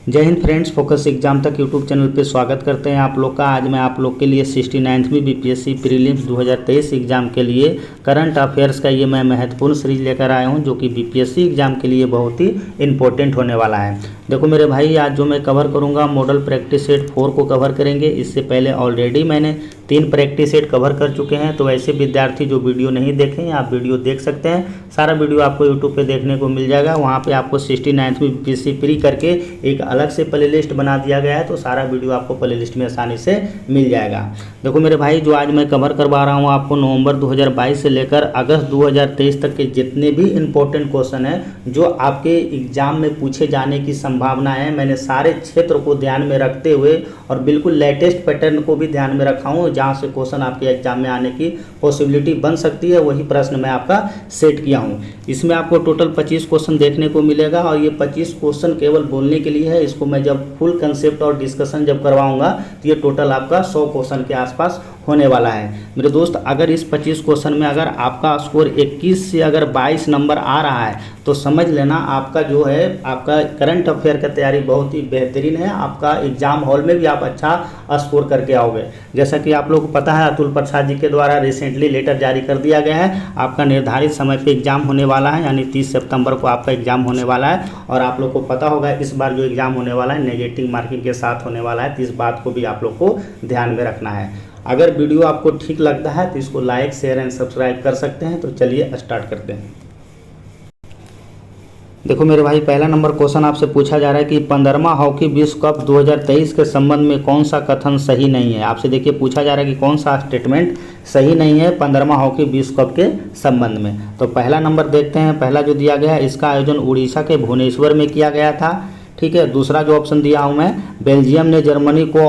जय Hind friends, focus exam तक YouTube channel पे स्वागत करते हैं आप लोग का। आज मैं आप लोग के लिए 69वीं बीपीएससी प्रीलिम्स 2023 एग्जाम के लिए करंट अफेयर्स का ये मैं महत्वपूर्ण सीरीज लेकर आया हूं, जो कि बीपीएससी एग्जाम के लिए बहुत ही इंपॉर्टेंट होने वाला है। देखो मेरे भाई, आज जो मैं कवर करूँगा मॉडल प्रैक्टिस सेट 4 को कवर करेंगे। इससे पहले ऑलरेडी मैंने 3 प्रैक्टिस सेट कवर कर चुके हैं। तो ऐसे विद्यार्थी जो वीडियो नहीं देखें, आप वीडियो देख सकते हैं। सारा वीडियो आपको यूट्यूब पे देखने को मिल जाएगा। वहाँ पे आपको 69वीं बीपीएससी प्री करके एक अलग से प्लेलिस्ट बना दिया गया है, तो सारा वीडियो आपको प्लेलिस्ट में आसानी से मिल जाएगा। देखो मेरे भाई, जो आज मैं कवर करवा रहा हूँ आपको नवंबर 2022 से लेकर अगस्त 2023 तक के जितने भी इंपॉर्टेंट क्वेश्चन हैं जो आपके एग्जाम में पूछे जाने की संभावना है, मैंने सारे क्षेत्र को ध्यान में रखते हुए और बिल्कुल लेटेस्ट पैटर्न को भी ध्यान में रखा हूँ, जहाँ से क्वेश्चन आपके एग्जाम में आने की पॉसिबिलिटी बन सकती है, वही प्रश्न मैं आपका सेट किया हूँ। इसमें आपको टोटल 25 क्वेश्चन देखने को मिलेगा और ये 25 क्वेश्चन केवल बोलने के लिए है। इसको मैं जब फुल कंसेप्ट और डिस्कशन जब करवाऊंगा तो ये टोटल आपका 100 क्वेश्चन के आसपास होने वाला है। मेरे दोस्त, अगर इस 25 क्वेश्चन में अगर आपका स्कोर 21 से अगर 22 नंबर आ रहा है तो समझ लेना आपका जो है आपका करंट अफेयर का तैयारी बहुत ही बेहतरीन है। आपका एग्जाम हॉल में भी आप अच्छा स्कोर करके आओगे। जैसा कि आप लोग को पता है, अतुल प्रसाद जी के द्वारा रिसेंटली लेटर जारी कर दिया गया है। आपका निर्धारित समय पे एग्जाम होने वाला है, यानी 30 सितंबर को आपका एग्जाम होने वाला है। और आप लोग को पता होगा इस बार जो एग्जाम होने वाला है नेगेटिव मार्किंग के साथ होने वाला है, तो इस बात को भी आप लोग को ध्यान में रखना है। अगर वीडियो आपको ठीक लगता है तो इसको लाइक, शेयर एंड सब्सक्राइब कर सकते हैं। तो चलिए स्टार्ट करते हैं। देखो मेरे भाई, पहला नंबर क्वेश्चन आपसे पूछा जा रहा है कि 15वां हॉकी विश्व कप 2023 के संबंध में कौन सा कथन सही नहीं है। आपसे देखिए पूछा जा रहा है कि कौन सा स्टेटमेंट सही नहीं है 15वां हॉकी विश्व कप के संबंध में। तो पहला नंबर देखते हैं। पहला जो दिया गया है, इसका आयोजन उड़ीसा के भुवनेश्वर में किया गया था। ठीक है। दूसरा जो ऑप्शन दिया हूँ मैं, बेल्जियम ने जर्मनी को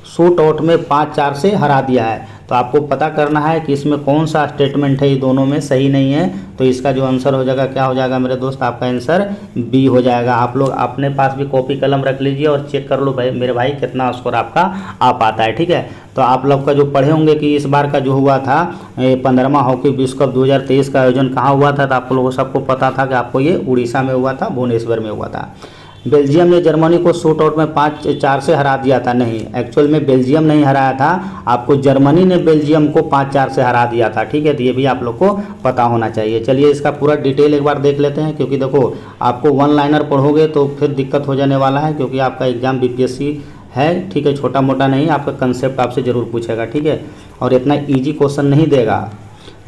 शूट आउट में 5-4 से हरा दिया है। तो आपको पता करना है कि इसमें कौन सा स्टेटमेंट है, ये दोनों में सही नहीं है। तो इसका जो आंसर हो जाएगा, क्या हो जाएगा मेरे दोस्त, आपका आंसर बी हो जाएगा। आप लोग अपने पास भी कॉपी कलम रख लीजिए और चेक कर लो भाई मेरे भाई कितना स्कोर आपका आ पाता है। ठीक है। तो आप लोग का जो पढ़े होंगे कि इस बार का जो हुआ था 15वां हॉकी विश्व कप 2023 का आयोजन कहाँ हुआ था, तो आप लोगों को सबको पता था कि आपको ये उड़ीसा में हुआ था, भुवनेश्वर में हुआ था। बेल्जियम ने जर्मनी को शूट आउट में 5-4 से हरा दिया था। नहीं, एक्चुअल में बेल्जियम नहीं हराया था, आपको जर्मनी ने बेल्जियम को 5-4 से हरा दिया था। ठीक है। तो ये भी आप लोग को पता होना चाहिए। चलिए इसका पूरा डिटेल एक बार देख लेते हैं, क्योंकि देखो आपको वन लाइनर पढ़ोगे तो फिर दिक्कत हो जाने वाला है, क्योंकि आपका एग्जाम बीपीएससी है। ठीक है। छोटा मोटा नहीं, आपका कंसेप्ट आपसे ज़रूर पूछेगा। ठीक है। और इतना ईजी क्वेश्चन नहीं देगा।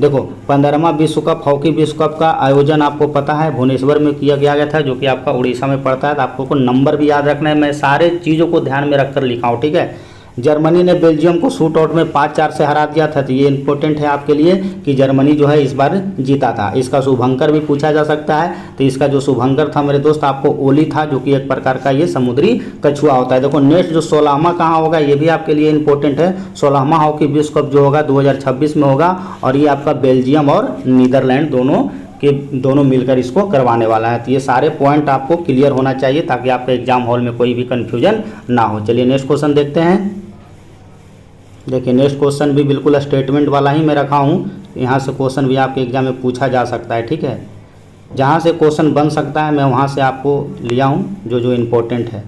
देखो 15वां विश्व कप हॉकी विश्व कप का आयोजन आपको पता है भुवनेश्वर में किया गया था, जो कि आपका उड़ीसा में पड़ता है। तो आपको नंबर भी याद रखना है, मैं सारे चीज़ों को ध्यान में रखकर लिखा हूँ। ठीक है। जर्मनी ने बेल्जियम को शूट आउट में 5-4 से हरा दिया था। तो ये इंपॉर्टेंट है आपके लिए कि जर्मनी जो है इस बार जीता था। इसका शुभंकर भी पूछा जा सकता है। तो इसका जो शुभंकर था मेरे दोस्त आपको ओली था, जो कि एक प्रकार का ये समुद्री कछुआ होता है। देखो नेक्स्ट जो 16वां कहाँ होगा, ये भी आपके लिए इंपॉर्टेंट है। 16वां हॉकी विश्व कप जो होगा 2026 में होगा, और ये आपका बेल्जियम और नीदरलैंड दोनों मिलकर इसको करवाने वाला है। तो ये सारे पॉइंट आपको क्लियर होना चाहिए, ताकि आपके एग्जाम हॉल में कोई भी कन्फ्यूजन ना हो। चलिए नेक्स्ट क्वेश्चन देखते हैं। देखिए नेक्स्ट क्वेश्चन भी बिल्कुल स्टेटमेंट वाला ही मैं रखा हूँ। यहाँ से क्वेश्चन भी आपके एग्जाम में पूछा जा सकता है। ठीक है। जहाँ से क्वेश्चन बन सकता है मैं वहाँ से आपको लिया हूँ जो इम्पोर्टेंट है।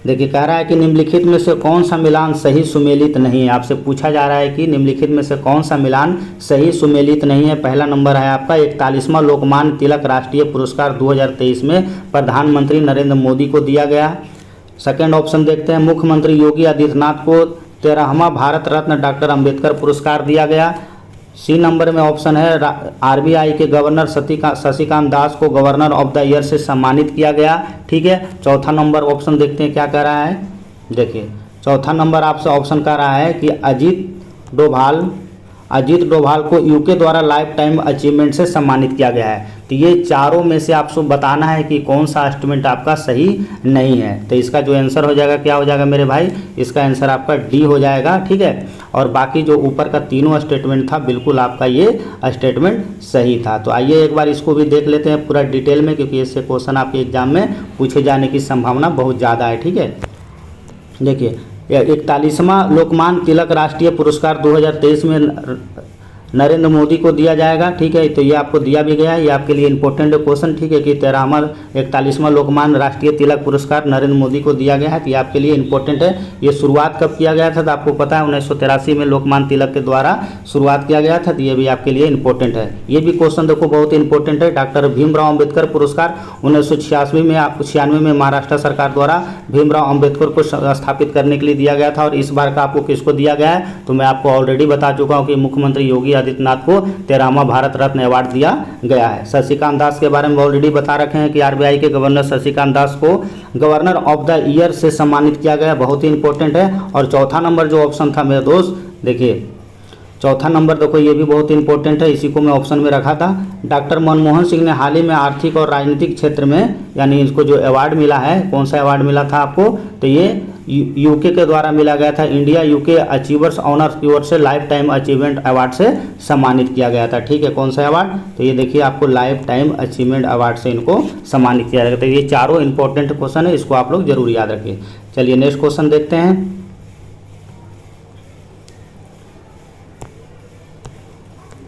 देखिए कह रहा है कि निम्नलिखित में से कौन सा मिलान सही सुमेलित नहीं है। आपसे पूछा जा रहा है कि निम्नलिखित में से कौन सा मिलान सही सुमेलित नहीं है। पहला नंबर है आपका 41वां लोकमान्य तिलक राष्ट्रीय पुरस्कार 2023 में प्रधानमंत्री नरेंद्र मोदी को दिया गया। सेकेंड ऑप्शन देखते हैं, मुख्यमंत्री योगी आदित्यनाथ को 13वां भारत रत्न डॉक्टर अंबेडकर पुरस्कार दिया गया। सी नंबर में ऑप्शन है आरबीआई के गवर्नर शशिकांत दास को गवर्नर ऑफ द ईयर से सम्मानित किया गया। ठीक है। चौथा नंबर ऑप्शन देखते हैं क्या कह रहा है। देखिए चौथा नंबर आपसे ऑप्शन कह रहा है कि अजीत डोभाल को यूके द्वारा लाइफ टाइम अचीवमेंट से सम्मानित किया गया है। तो ये चारों में से आपको बताना है कि कौन सा स्टेटमेंट आपका सही नहीं है। तो इसका जो आंसर हो जाएगा, क्या हो जाएगा मेरे भाई, इसका आंसर आपका डी हो जाएगा। ठीक है। और बाकी जो ऊपर का तीनों स्टेटमेंट था बिल्कुल आपका ये स्टेटमेंट सही था। तो आइए एक बार इसको भी देख लेते हैं पूरा डिटेल में, क्योंकि इससे क्वेश्चन आपके एग्जाम में पूछे जाने की संभावना बहुत ज़्यादा है। ठीक है। देखिए 41वां लोकमान्य तिलक राष्ट्रीय पुरस्कार 2023 में नरेंद्र मोदी को दिया जाएगा, ठीक है। तो ये आपको दिया भी गया है, ये आपके लिए इंपॉर्टेंट क्वेश्चन, ठीक है, कि 41वां लोकमान्य राष्ट्रीय तिलक पुरस्कार नरेंद्र मोदी को दिया गया है। तो ये आपके लिए इंपॉर्टेंट है। ये शुरुआत कब किया गया था, तो आपको पता है 1983 में लोकमान्य तिलक के द्वारा शुरुआत किया गया था। तो ये भी आपके लिए इंपॉर्टेंट है। ये भी क्वेश्चन देखो बहुत इंपॉर्टेंट है। डॉक्टर भीमराव अम्बेडकर पुरस्कार 1996 में महाराष्ट्र सरकार द्वारा भीमराव अम्बेडकर को स्थापित करने के लिए दिया गया था। और इस बार का आपको किसको दिया गया है, तो मैं आपको ऑलरेडी बता चुका हूँ कि मुख्यमंत्री योगी आदित्यनाथ को 13वां भारत रत्न अवार्ड दिया गया है। शशिकांत दास के बारे में ऑलरेडी बता रखे हैं कि आरबीआई के गवर्नर शशिकांत दास को गवर्नर ऑफ द ईयर से सम्मानित किया गया, बहुत ही इंपॉर्टेंट है। और चौथा नंबर जो ऑप्शन था मेरे दोस्त, देखिए चौथा नंबर देखो, ये भी बहुत इंपॉर्टेंट है, इसी को मैं ऑप्शन में रखा था। डॉक्टर मनमोहन सिंह ने हाल ही में आर्थिक और राजनीतिक क्षेत्र में, यानी इसको जो अवार्ड मिला है, कौन सा अवार्ड मिला था आपको, तो ये यूके के द्वारा मिला गया था। इंडिया यूके अचीवर्स ऑनर की ओर से लाइफ टाइम अचीवमेंट अवार्ड से सम्मानित किया गया था, ठीक है। कौन सा अवार्ड, तो ये देखिए आपको लाइफ टाइम अचीवमेंट अवार्ड से इनको सम्मानित किया गया था। ये चारों इंपॉर्टेंट क्वेश्चन है, इसको आप लोग जरूर याद रखिए। चलिए नेक्स्ट क्वेश्चन देखते हैं।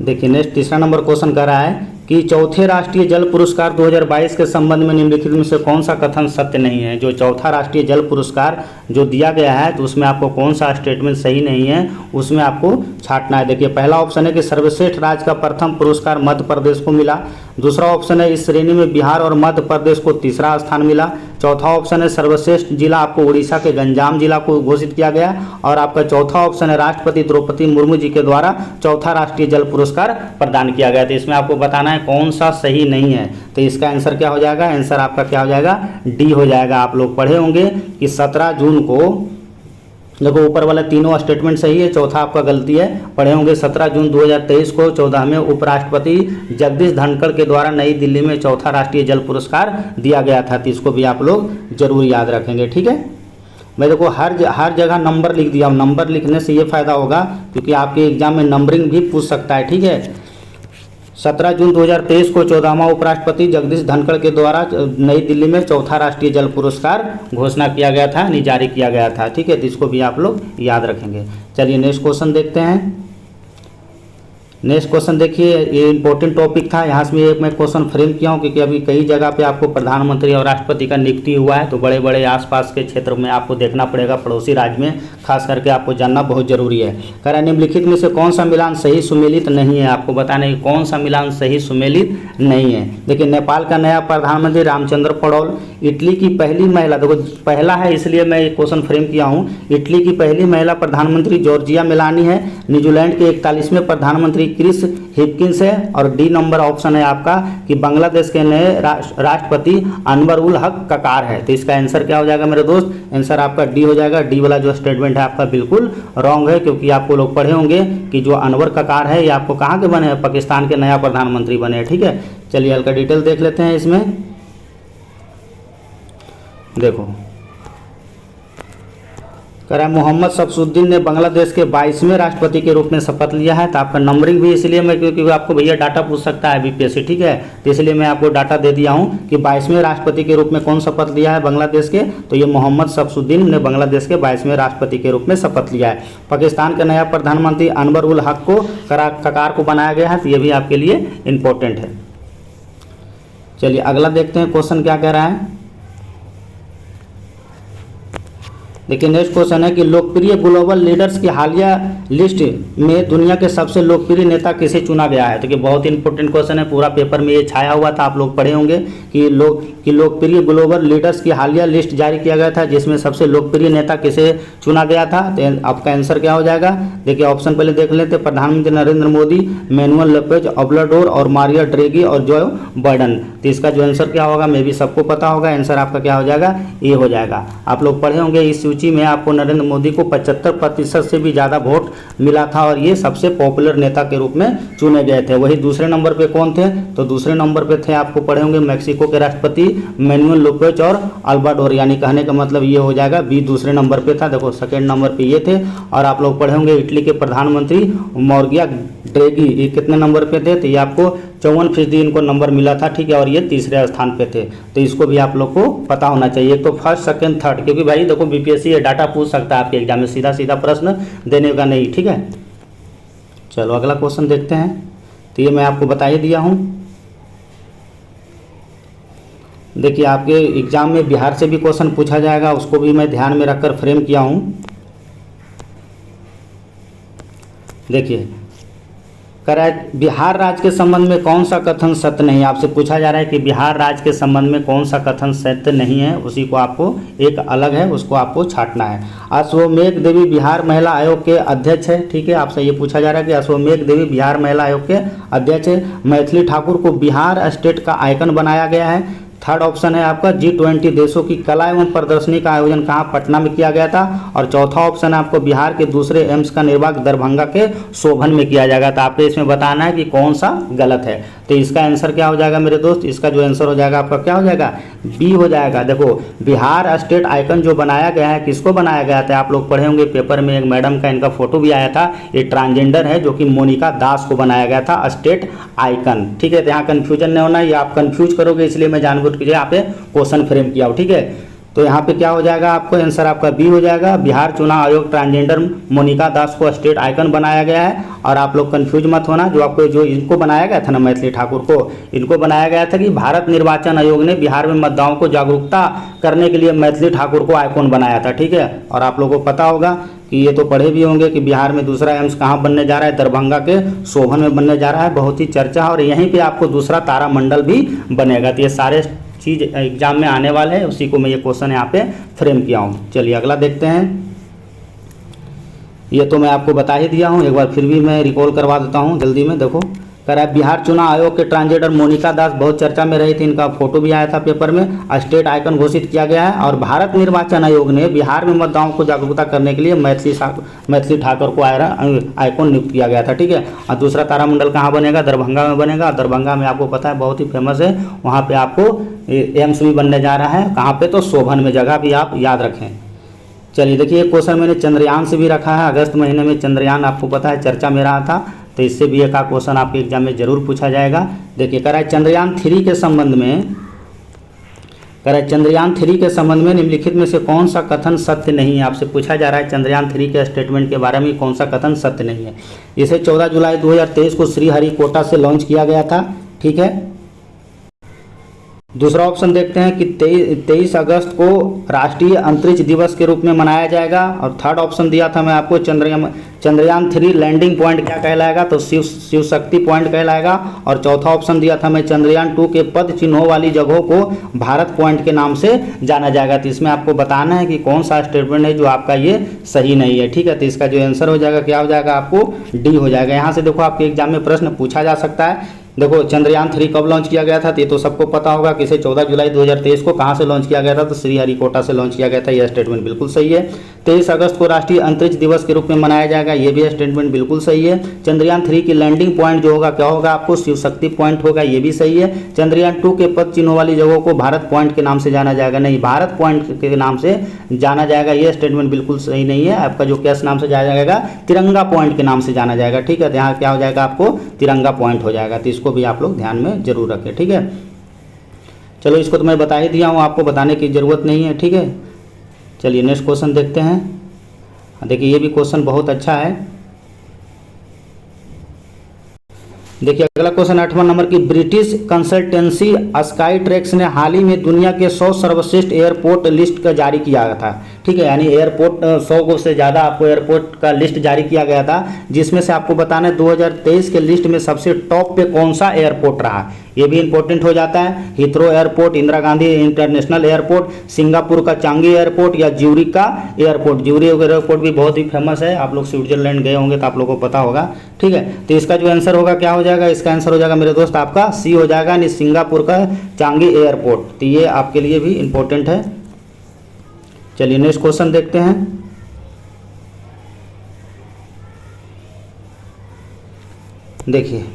देखिए नेक्स्ट तीसरा नंबर क्वेश्चन कर रहा है कि चौथे राष्ट्रीय जल पुरस्कार 2022 के संबंध में निम्नलिखित में से कौन सा कथन सत्य नहीं है। जो चौथा राष्ट्रीय जल पुरस्कार जो दिया गया है, तो उसमें आपको कौन सा स्टेटमेंट सही नहीं है, उसमें आपको छांटना है। देखिए पहला ऑप्शन है कि सर्वश्रेष्ठ राज्य का प्रथम पुरस्कार मध्य प्रदेश को मिला। दूसरा ऑप्शन है इस श्रेणी में बिहार और मध्य प्रदेश को तीसरा स्थान मिला। चौथा ऑप्शन है सर्वश्रेष्ठ जिला आपको उड़ीसा के गंजाम जिला को घोषित किया गया। और आपका चौथा ऑप्शन है राष्ट्रपति द्रौपदी मुर्मू जी के द्वारा चौथा राष्ट्रीय जल पुरस्कार प्रदान किया गया। तो इसमें आपको बताना है कौन सा सही नहीं है। तो इसका आंसर क्या हो जाएगा, आंसर आपका क्या हो जाएगा, डी हो जाएगा। आप लोग पढ़े होंगे कि 17 जून को, देखो ऊपर वाला तीनों स्टेटमेंट सही है, चौथा आपका गलती है। पढ़े होंगे 17 जून 2023 को 14वें उपराष्ट्रपति जगदीश धनखड़ के द्वारा नई दिल्ली में चौथा राष्ट्रीय जल पुरस्कार दिया गया था। तो इसको भी आप लोग जरूर याद रखेंगे, ठीक है। मैं देखो हर जगह नंबर लिख दिया हूँ। नंबर लिखने से ये फायदा होगा क्योंकि आपके एग्जाम में नंबरिंग भी पूछ सकता है, ठीक है। 17 जून 2023 को 14वां उपराष्ट्रपति जगदीश धनखड़ के द्वारा नई दिल्ली में चौथा राष्ट्रीय जल पुरस्कार घोषणा किया गया था, जारी किया गया था, ठीक है। तो इसको भी आप लोग याद रखेंगे। चलिए नेक्स्ट क्वेश्चन देखते हैं। नेक्स्ट क्वेश्चन देखिए, ये इंपॉर्टेंट टॉपिक था, यहाँ से मैं क्वेश्चन फ्रेम किया हूँ क्योंकि अभी कई जगह पे आपको प्रधानमंत्री और राष्ट्रपति का नियुक्ति हुआ है। तो बड़े बड़े आसपास के क्षेत्र में आपको देखना पड़ेगा, पड़ोसी राज्य में खास करके आपको जानना बहुत जरूरी है। कह रहा निम्नलिखित में से कौन सा मिलान सही सुमेलित नहीं है। आपको बताना है कौन सा मिलान सही सुमेलित नहीं है। देखिए नेपाल का नया प्रधानमंत्री रामचंद्र पौडोल, इटली की पहली महिला, देखो पहला है इसलिए मैं ये क्वेश्चन फ्रेम किया हूँ, इटली की पहली महिला प्रधानमंत्री जॉर्जिया मेलानी है। न्यूजीलैंड के 41वें प्रधानमंत्री क्रिस हिपकिंस है। और डी नंबर ऑप्शन है आपका कि बांग्लादेश के नए राष्ट्रपति अनवर उल हक ककार है। तो इसका आंसर क्या हो जाएगा मेरे दोस्त, आंसर आपका डी हो जाएगा। डी वाला जो स्टेटमेंट है आपका बिल्कुल रॉन्ग है क्योंकि आपको लोग पढ़े होंगे कि जो अनवर ककार है ये आपको कहाँ के बने हैं, पाकिस्तान के नया प्रधानमंत्री बने हैं, ठीक है। चलिए हल्का डिटेल देख लेते हैं इसमें। देखो कह रहा है मोहम्मद शमसुद्दीन ने बांग्लादेश के 22वें राष्ट्रपति के रूप में शपथ लिया है। तो आपका नंबरिंग भी इसलिए मैं, क्योंकि आपको भैया डाटा पूछ सकता है बीपीएससी, ठीक है। तो इसलिए मैं आपको डाटा दे दिया हूँ कि 22वें राष्ट्रपति के रूप में कौन शपथ लिया है बांग्लादेश के, तो ये मोहम्मद शमसुद्दीन ने बांग्लादेश के 22वें राष्ट्रपति के रूप में शपथ लिया है। पाकिस्तान का नया प्रधानमंत्री अनवर उल हक को ककार को बनाया गया है। तो ये भी आपके लिए इंपॉर्टेंट है। चलिए अगला देखते हैं क्वेश्चन क्या कह रहा है। देखिए नेक्स्ट क्वेश्चन है कि लोकप्रिय ग्लोबल लीडर्स की हालिया लिस्ट में दुनिया के सबसे लोकप्रिय नेता किसे चुना गया है। तो कि बहुत इंपॉर्टेंट क्वेश्चन है, पूरा पेपर में ये छाया हुआ था, आप लोग पढ़े होंगे कि लोकप्रिय ग्लोबल लीडर्स की हालिया लिस्ट जारी किया गया था जिसमें सबसे लोकप्रिय नेता किसे चुना गया था। तो आपका आंसर क्या हो जाएगा, देखिए ऑप्शन पहले देख लेते हैं। प्रधानमंत्री Narendra Modi, Manuel Lopez Obrador और मारियो ड्रेगी और जो बाइडेन। तो इसका जो आंसर क्या होगा मे भी सबको पता होगा, आंसर आपका क्या हो जाएगा, ए हो जाएगा। आप लोग पढ़े होंगे इस सूची में आपको नरेंद्र मोदी को 75% से भी ज़्यादा वोट मिला था और ये सबसे पॉपुलर नेता के रूप में चुने गए थे। वही दूसरे नंबर पे कौन थे, तो दूसरे नंबर पे थे आपको पढ़े होंगे मैक्सिको के राष्ट्रपति मैनुअल लोपेज और अल्बाडोर, यानी कहने का मतलब ये हो जाएगा बी दूसरे नंबर पे था। देखो सेकेंड नंबर पे ये थे। और आप लोग पढ़े होंगे इटली के प्रधानमंत्री मौर्गिया ड्रेगी, ये कितने नंबर पे थे, तो ये आपको 54% इनको नंबर मिला था, ठीक है। और ये तीसरे स्थान पे थे। तो इसको भी आप लोग को पता होना चाहिए। तो फर्स्ट सेकंड थर्ड, क्योंकि भाई देखो बीपीएससी ये डाटा पूछ सकता है आपके एग्जाम में, सीधा सीधा प्रश्न देने का नहीं, ठीक है। चलो अगला क्वेश्चन देखते हैं। तो ये मैं आपको बता ही दिया हूँ। देखिए आपके एग्जाम में बिहार से भी क्वेश्चन पूछा जाएगा, उसको भी मैं ध्यान में रखकर फ्रेम किया हूँ। देखिए कह रहा है बिहार राज्य के संबंध में कौन सा कथन सत्य नहीं है। आपसे पूछा जा रहा है कि बिहार राज्य के संबंध में कौन सा कथन सत्य नहीं है, उसी को आपको एक अलग है उसको आपको छांटना है। अश्वमेघ देवी बिहार महिला आयोग के अध्यक्ष है। ठीक है, आपसे ये पूछा जा रहा है कि अश्वमेघ देवी बिहार महिला आयोग के अध्यक्ष है। मैथिली ठाकुर को बिहार स्टेट का आइकन बनाया गया है। थर्ड ऑप्शन है आपका G20 देशों की कला एवं प्रदर्शनी का आयोजन कहाँ, पटना में किया गया था। और चौथा ऑप्शन है आपको बिहार के दूसरे एम्स का निर्माण दरभंगा के शोभन में किया जाएगा। तो आपको इसमें बताना है कि कौन सा गलत है। तो इसका आंसर क्या हो जाएगा मेरे दोस्त, इसका जो आंसर हो जाएगा आपका क्या हो जाएगा, बी हो जाएगा। देखो बिहार स्टेट आइकन जो बनाया गया है, किसको बनाया गया था, आप लोग पढ़े होंगे पेपर में, एक मैडम का इनका फोटो भी आया था। ये ट्रांसजेंडर है जो कि मोनिका दास को बनाया गया था स्टेट आइकन। ठीक है, तो यहाँ कन्फ्यूजन नहीं होना, ये आप कन्फ्यूज करोगे इसलिए मैं जानबूझ के यहाँ पे क्वेश्चन फ्रेम किया हो। ठीक है, तो यहाँ पे क्या हो जाएगा, आपको आंसर आपका बी हो जाएगा। बिहार चुनाव आयोग ट्रांसजेंडर मोनिका दास को स्टेट आइकन बनाया गया है। और आप लोग कंफ्यूज मत होना, जो आपको जो इनको बनाया गया था ना, मैथिली ठाकुर को, इनको बनाया गया था कि भारत निर्वाचन आयोग ने बिहार में मतदाताओं को जागरूकता करने के लिए मैथिली ठाकुर को आइकॉन बनाया था। ठीक है, और आप लोगों को पता होगा कि ये तो पढ़े भी होंगे कि बिहार में दूसरा एम्स कहाँ बनने जा रहा है, दरभंगा के शोभन में बनने जा रहा है। बहुत ही चर्चा है, और यहीं पे आपको दूसरा तारामंडल भी बनेगा। तो ये सारे चीज़ एग्जाम में आने वाले हैं, उसी को मैं ये क्वेश्चन यहाँ पे फ्रेम किया हूँ। चलिए अगला देखते हैं। ये तो मैं आपको बता ही दिया हूँ, एक बार फिर भी मैं रिकॉल करवा देता हूँ जल्दी में। देखो कह रहा है बिहार चुनाव आयोग के ट्रांसजेंडर मोनिका दास बहुत चर्चा में रही थी, इनका फोटो भी आया था पेपर में। स्टेट आइकन घोषित किया गया है। और भारत निर्वाचन आयोग ने बिहार में मतदाताओं को जागरूकता करने के लिए मैथिली ठाकुर को आइकॉन नियुक्त किया गया था। ठीक है, और दूसरा तारामंडल कहाँ बनेगा, दरभंगा में बनेगा। दरभंगा में आपको पता है बहुत ही फेमस है, वहाँ पर आपको एम्स भी बनने जा रहा है। कहाँ पे, तो शोभन में, जगह भी आप याद रखें। चलिए देखिए क्वेश्चन मैंने चंद्रयान से भी रखा है। अगस्त महीने में चंद्रयान आपको पता है चर्चा में रहा था, तो इससे भी एक क्वेश्चन आपके एग्जाम में जरूर पूछा जाएगा। देखिए कह रहा है चंद्रयान 3 के संबंध में, कह रहा है चंद्रयान 3 के संबंध में निम्नलिखित में से कौन सा कथन सत्य नहीं है। आपसे पूछा जा रहा है चंद्रयान 3 के स्टेटमेंट के बारे में कौन सा कथन सत्य नहीं है। इसे 14 जुलाई 2023 को श्रीहरिकोटा से लॉन्च किया गया था। ठीक है, दूसरा ऑप्शन देखते हैं कि 23 अगस्त को राष्ट्रीय अंतरिक्ष दिवस के रूप में मनाया जाएगा। और थर्ड ऑप्शन दिया था मैं आपको चंद्रयान 3 लैंडिंग पॉइंट क्या कहलाएगा, तो शिव शक्ति पॉइंट कहलाएगा। और चौथा ऑप्शन दिया था मैं चंद्रयान 2 के पद चिन्हों वाली जगहों को भारत पॉइंट के नाम से जाना जाएगा। तो इसमें आपको बताना है कि कौन सा स्टेटमेंट है जो आपका ये सही नहीं है। ठीक है, तो इसका जो आंसर हो जाएगा क्या हो जाएगा, आपको डी हो जाएगा। यहाँ से देखो आपके एग्जाम में प्रश्न पूछा जा सकता है। देखो चंद्रयान 3 कब लॉन्च किया गया था, तो ये तो सबको पता होगा कि इसे 14 जुलाई 2023 को कहाँ से लॉन्च किया गया था, तो श्रीहरिकोटा से लॉन्च किया गया था। यह स्टेटमेंट बिल्कुल सही है। 23 अगस्त को राष्ट्रीय अंतरिक्ष दिवस के रूप में मनाया जाएगा, ये भी स्टेटमेंट बिल्कुल सही है। चंद्रयान 3 की लैंडिंग पॉइंट जो होगा क्या होगा, आपको शिव शक्ति पॉइंट होगा, ये भी सही है। चंद्रयान 2 के पद चिन्हों वाली जगहों को भारत पॉइंट के नाम से जाना जाएगा, नहीं भारत पॉइंट के नाम से जाना जाएगा, ये स्टेटमेंट बिल्कुल सही नहीं है। आपका जो किस नाम से जाना जाएगा, तिरंगा पॉइंट के नाम से जाना जाएगा। ठीक है, यहाँ क्या हो जाएगा, आपको तिरंगा पॉइंट हो जाएगा। तो इसको भी आप लोग ध्यान में जरूर रखें। ठीक है, चलो इसको तो मैं बता ही दिया हूँ, आपको बताने की जरूरत नहीं है। ठीक है, चलिए नेक्स्ट क्वेश्चन देखते हैं। देखिए ये भी क्वेश्चन बहुत अच्छा है। देखिए अगला क्वेश्चन 8वां नंबर की ब्रिटिश कंसल्टेंसी स्काई ट्रैक्स ने हाल ही में दुनिया के 100 सर्वश्रेष्ठ एयरपोर्ट लिस्ट का जारी किया था। ठीक है, यानी एयरपोर्ट 100 से ज़्यादा आपको एयरपोर्ट का लिस्ट जारी किया गया था, जिसमें से आपको बताना है 2023 के लिस्ट में सबसे टॉप पे कौन सा एयरपोर्ट रहा। ये भी इंपॉर्टेंट हो जाता है। Heathrow airport, Indira Gandhi international airport, Singapore का चांगी एयरपोर्ट या ज्यूरिक का एयरपोर्ट। ज्यूरिक एयरपोर्ट भी बहुत ही फेमस है, आप लोग स्विट्जरलैंड गए होंगे तो आप लोगों को पता होगा। ठीक है, तो इसका जो आंसर होगा क्या हो जाएगा, इसका आंसर हो जाएगा मेरे दोस्त आपका सी हो जाएगा, यानी सिंगापुर का चांगी एयरपोर्ट। तो ये आपके लिए भी इंपॉर्टेंट है। चलिए नेक्स्ट क्वेश्चन देखते हैं। देखिए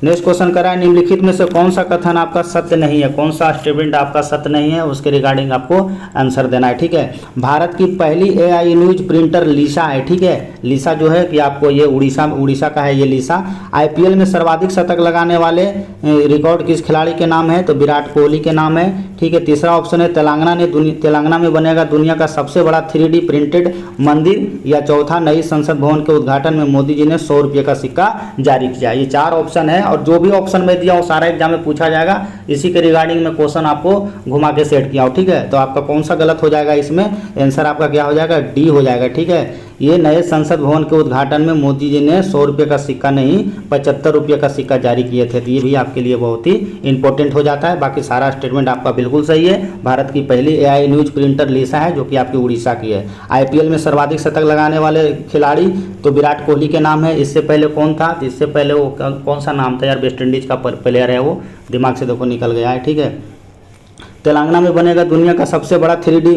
नेक्स्ट क्वेश्चन करा है निम्नलिखित में से कौन सा कथन आपका सत्य नहीं है, कौन सा स्टेटमेंट आपका सत्य नहीं है, उसके रिगार्डिंग आपको आंसर देना है। ठीक है, भारत की पहली AI न्यूज प्रिंटर लीसा है। ठीक है, लीसा जो है कि आपको ये उड़ीसा का है ये लीसा। IPL में सर्वाधिक शतक लगाने वाले रिकॉर्ड किस खिलाड़ी के नाम है, तो विराट कोहली के नाम है। ठीक ठीक है। तीसरा ऑप्शन है तेलंगाना में बनेगा दुनिया का सबसे बड़ा 3D प्रिंटेड मंदिर। या चौथा, नई संसद भवन के उद्घाटन में मोदी जी ने 100 रुपये का सिक्का जारी किया। ये 4 ऑप्शन है और जो भी ऑप्शन में दिया वो सारा एग्जाम में पूछा जाएगा। इसी के रिगार्डिंग में क्वेश्चन आपको घुमा के सेट किया हो, ठीक है। तो आपका कौन सा गलत हो जाएगा इसमें, आंसर आपका क्या हो जाएगा, डी हो जाएगा, ठीक है। ये नए संसद भवन के उद्घाटन में मोदी जी ने 100 रुपये का सिक्का नहीं 75 रुपये का सिक्का जारी किए थे। तो ये भी आपके लिए बहुत ही इंपॉर्टेंट हो जाता है। बाकी सारा स्टेटमेंट आपका बिल्कुल सही है। भारत की पहली AI न्यूज प्रिंटर लीसा है जो कि आपकी उड़ीसा की है। IPL में सर्वाधिक शतक लगाने वाले खिलाड़ी तो विराट कोहली के नाम है। इससे पहले कौन था, इससे पहले वो कौन सा नाम था यार, वेस्ट इंडीज का प्लेयर है, वो दिमाग से देखो निकल गया है, ठीक है। तेलंगाना में बनेगा दुनिया का सबसे बड़ा 3D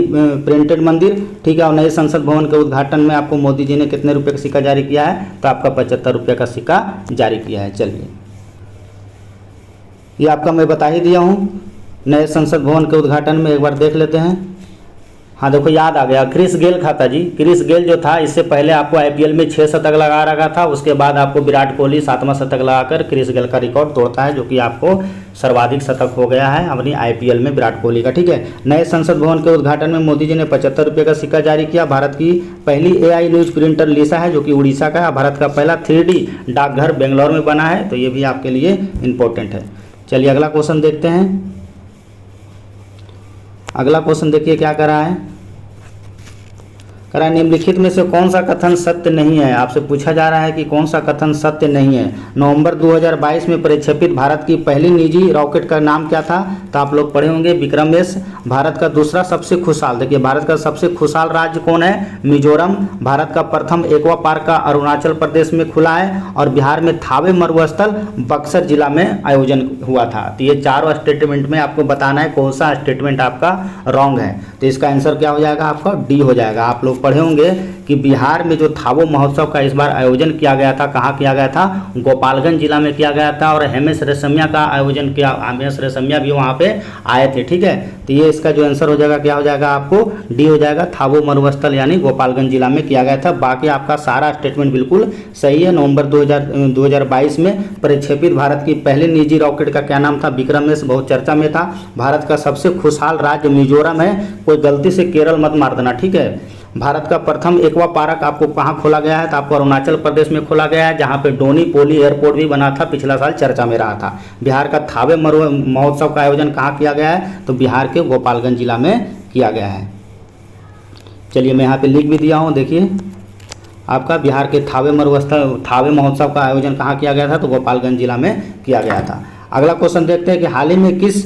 प्रिंटेड मंदिर, ठीक है। और नए संसद भवन के उद्घाटन में आपको मोदी जी ने कितने रुपए का सिक्का जारी किया है, तो आपका 75 रुपये का सिक्का जारी किया है। चलिए, ये आपका मैं बता ही दिया हूँ। नए संसद भवन के उद्घाटन में एक बार देख लेते हैं। हाँ देखो, याद आ गया, क्रिस गेल था जी। क्रिस गेल जो था, इससे पहले आपको IPL में 6 शतक लगा रखा था। उसके बाद आपको विराट कोहली 7वां शतक लगाकर क्रिस गेल का रिकॉर्ड तोड़ता है, जो कि आपको सर्वाधिक शतक हो गया है अपनी IPL में विराट कोहली का, ठीक है। नए संसद भवन के उद्घाटन में मोदी जी ने 75 रुपये का सिक्का जारी किया। भारत की पहली AI न्यूज प्रिंटर लीसा है जो कि उड़ीसा का है। भारत का पहला 3D डाकघर बेंगलोर में बना है। तो ये भी आपके लिए इंपॉर्टेंट है। चलिए अगला क्वेश्चन देखते हैं। अगला क्वेश्चन देखिए क्या कर रहा है, निम्नलिखित में से कौन सा कथन सत्य नहीं है। आपसे पूछा जा रहा है कि कौन सा कथन सत्य नहीं है। नवंबर 2022 में प्रक्षेपित भारत की पहली निजी रॉकेट का नाम क्या था, तो आप लोग पढ़े होंगे विक्रम एस। भारत का दूसरा सबसे खुशहाल, देखिए भारत का सबसे खुशहाल राज्य कौन है, मिजोरम। भारत का प्रथम एक्वा पार्क का अरुणाचल प्रदेश में खुला है। और बिहार में थावे मरुस्थल बक्सर जिला में आयोजन हुआ था। तो ये चारों स्टेटमेंट में आपको बताना है कौन सा स्टेटमेंट आपका रॉन्ग है। तो इसका आंसर क्या हो जाएगा, आपका डी हो जाएगा। आप लोग पढ़े होंगे कि बिहार में जो थावो महोत्सव का इस बार आयोजन किया गया था, कहाँ किया गया था, गोपालगंज जिला में किया गया था। और हेमेश रेशमिया का आयोजन किया, हेमेश रेशमिया भी वहाँ पे आए थे, ठीक है। तो ये इसका जो आंसर हो जाएगा क्या हो जाएगा, आपको डी हो जाएगा। थावो मरुस्थल यानी गोपालगंज जिला में किया गया था। बाकी आपका सारा स्टेटमेंट बिल्कुल सही है। नवंबर 2022 में प्रक्षेपित भारत की पहले निजी रॉकेट का क्या नाम था, विक्रम एस, बहुत चर्चा में था। भारत का सबसे खुशहाल राज्य मिजोरम है, कोई गलती से केरल मत मार देना, ठीक है। भारत का प्रथम एक्वा पार्क आपको कहाँ खोला गया है, तो आपको अरुणाचल प्रदेश में खोला गया है, जहाँ पे डोनी पोली एयरपोर्ट भी बना था, पिछला साल चर्चा में रहा था। बिहार का थावे महोत्सव का आयोजन कहाँ किया गया है, तो बिहार के गोपालगंज जिला में किया गया है। चलिए मैं यहाँ पे लिख भी दिया हूँ, देखिए आपका बिहार के थावे महोत्सव का आयोजन कहाँ किया गया था, तो गोपालगंज जिला में किया गया था। अगला क्वेश्चन देखते हैं कि हाल ही में किस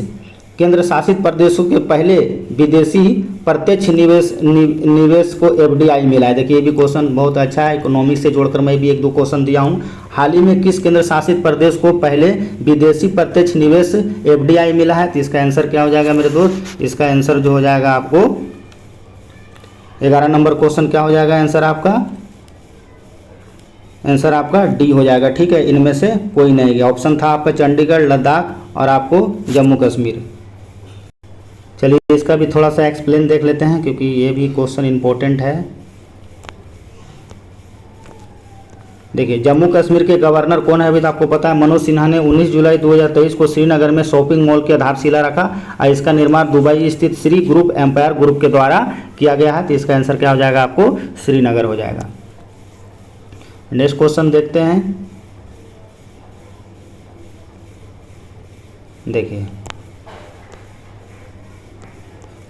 केंद्र शासित प्रदेशों के पहले विदेशी प्रत्यक्ष निवेश को FDI मिला है। देखिए ये भी क्वेश्चन बहुत अच्छा है, इकोनॉमिक्स से जोड़कर मैं भी 1-2 क्वेश्चन दिया हूँ। हाल ही में किस केंद्र शासित प्रदेश को पहले विदेशी प्रत्यक्ष निवेश FDI मिला है, तो इसका आंसर क्या हो जाएगा मेरे दोस्त, इसका आंसर जो हो जाएगा आपको 11 नंबर क्वेश्चन क्या हो जाएगा, आंसर आपका डी हो जाएगा, ठीक है। इनमें से कोई नहीं गया। ऑप्शन था आपका चंडीगढ़, लद्दाख और आपको जम्मू कश्मीर। चलिए इसका भी थोड़ा सा एक्सप्लेन देख लेते हैं क्योंकि ये भी क्वेश्चन इंपॉर्टेंट है। देखिए जम्मू कश्मीर के गवर्नर कौन है, अभी तो आपको पता है मनोज सिन्हा ने 19 जुलाई 2023 को श्रीनगर में शॉपिंग मॉल की आधारशिला रखा और इसका निर्माण दुबई स्थित श्री ग्रुप एम्पायर ग्रुप के द्वारा किया गया है। तो इसका आंसर क्या हो जाएगा, आपको श्रीनगर हो जाएगा। नेक्स्ट क्वेश्चन देखते हैं। देखिए